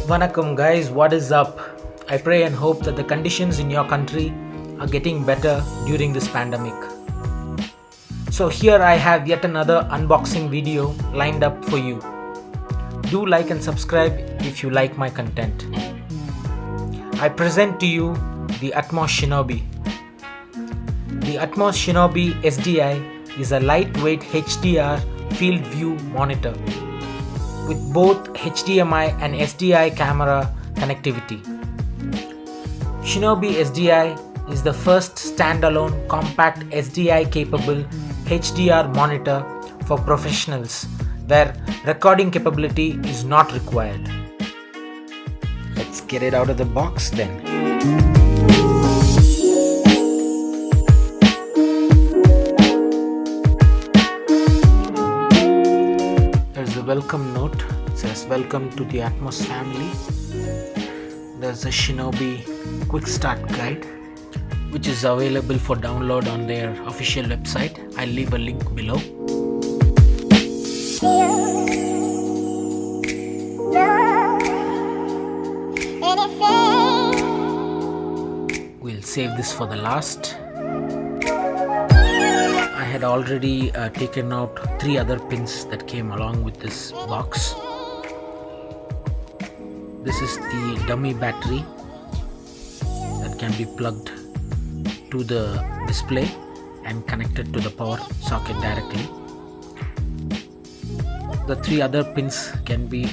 Vanakkam guys, what is up? I pray and hope that the conditions in your country are getting better during this pandemic. So here I have yet another unboxing video lined up for you. Do like and subscribe if you like my content. I present to you the Atmos Shinobi. The Atmos Shinobi SDI is a lightweight HDR field view monitor with both HDMI and SDI camera connectivity. Shinobi SDI is the first standalone compact SDI capable HDR monitor for professionals where recording capability is not required. Let's get it out of the box then. There's a welcome note. It says welcome to the Atmos family. There's a Shinobi quick start guide which is available for download on their official website. I'll leave a link below. We'll save this for the last. I had already taken out 3 other pins that came along with this box. This is the dummy battery that can be plugged to the display and connected to the power socket directly. The 3 other pins can be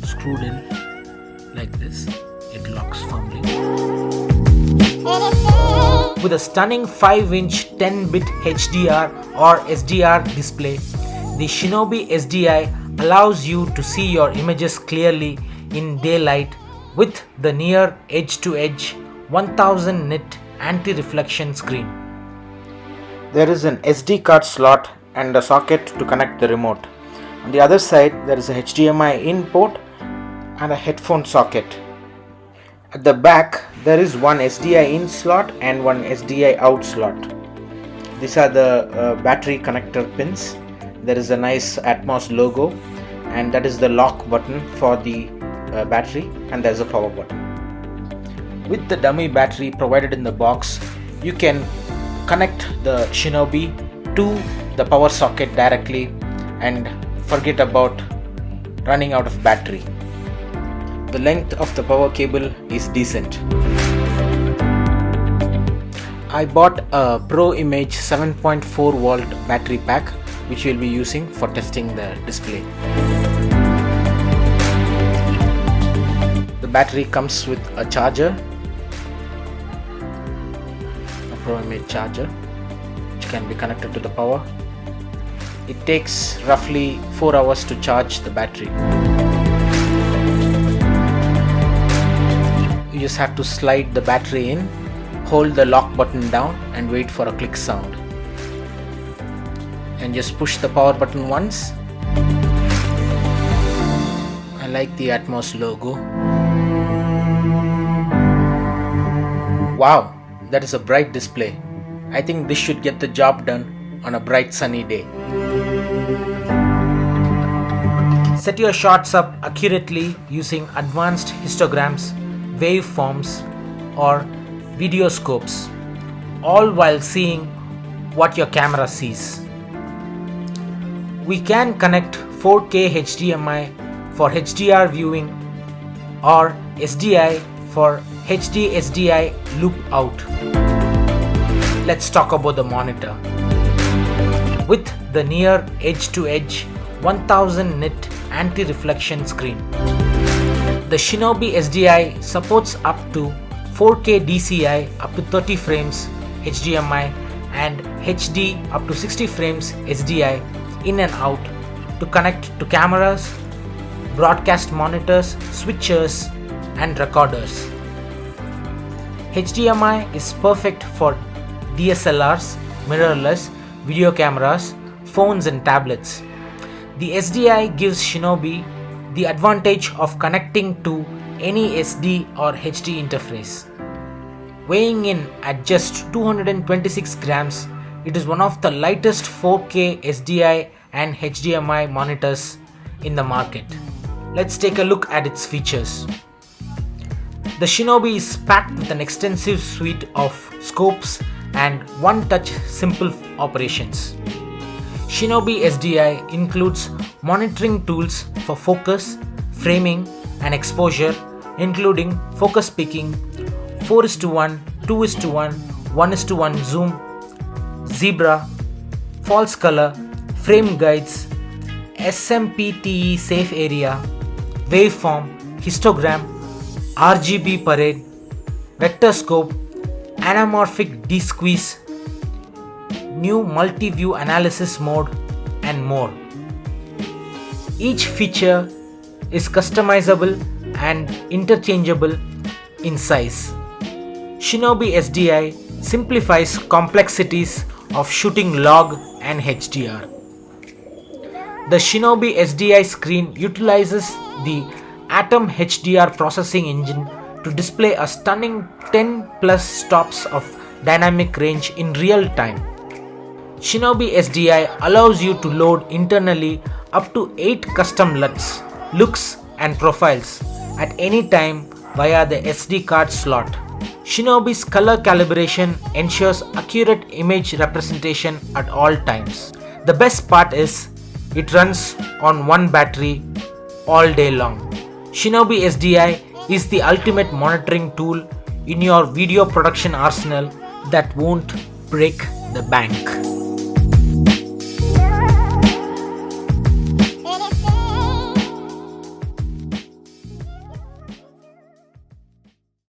screwed in like this. It locks firmly. With a stunning 5-inch 10-bit HDR or SDR display, the Shinobi SDI allows you to see your images clearly in daylight with the near edge-to-edge 1000 nit anti-reflection screen. There is an SD card slot and a socket to connect the remote. On the other side, there is a HDMI in port and a headphone socket. At the back, there is one SDI in slot and one SDI out slot. These are the battery connector pins. There is a nice Atmos logo, and that is the lock button for the battery, and there is a power button. With the dummy battery provided in the box, you can connect the Shinobi to the power socket directly and forget about running out of battery. The length of the power cable is decent. I bought a Pro Image 7.4 volt battery pack which we'll be using for testing the display. The battery comes with a charger, a Pro Image charger which can be connected to the power. It takes roughly 4 hours to charge the battery. You just have to slide the battery in, hold the lock button down and wait for a click sound. And just push the power button once. I like the Atmos logo. Wow, that is a bright display. I think this should get the job done on a bright sunny day. Set your shots up accurately using advanced histograms, waveforms or video scopes, all while seeing what your camera sees. We can connect 4K HDMI for HDR viewing or SDI for HD SDI loop out. Let's talk about the monitor. With the near edge-to-edge 1000 nit anti-reflection screen, the Shinobi SDI supports up to 4K DCI up to 30 frames HDMI and HD up to 60 frames SDI in and out to connect to cameras, broadcast monitors, switchers and recorders. HDMI is perfect for DSLRs, mirrorless, video cameras, phones and tablets. The SDI gives Shinobi the advantage of connecting to any SD or HD interface. Weighing in at just 226 grams, it is one of the lightest 4K SDI and HDMI monitors in the market. Let's take a look at its features. The Shinobi is packed with an extensive suite of scopes and one-touch simple operations. Shinobi SDI includes monitoring tools for focus, framing and exposure, including focus peaking, 4:1, 2:1, 1:1 zoom, zebra, false color, frame guides, SMPTE safe area, waveform, histogram, RGB parade, vector scope, anamorphic de-squeeze, new multi-view analysis mode and more. Each feature is customizable and interchangeable in size. Shinobi SDI simplifies complexities of shooting log and HDR. The Shinobi SDI screen utilizes the Atom HDR processing engine to display a stunning 10 plus stops of dynamic range in real time. Shinobi SDI allows you to load internally up to 8 custom LUTs, looks and profiles at any time via the SD card slot. Shinobi's color calibration ensures accurate image representation at all times. The best part is it runs on one battery all day long. Shinobi SDI is the ultimate monitoring tool in your video production arsenal that won't break the bank.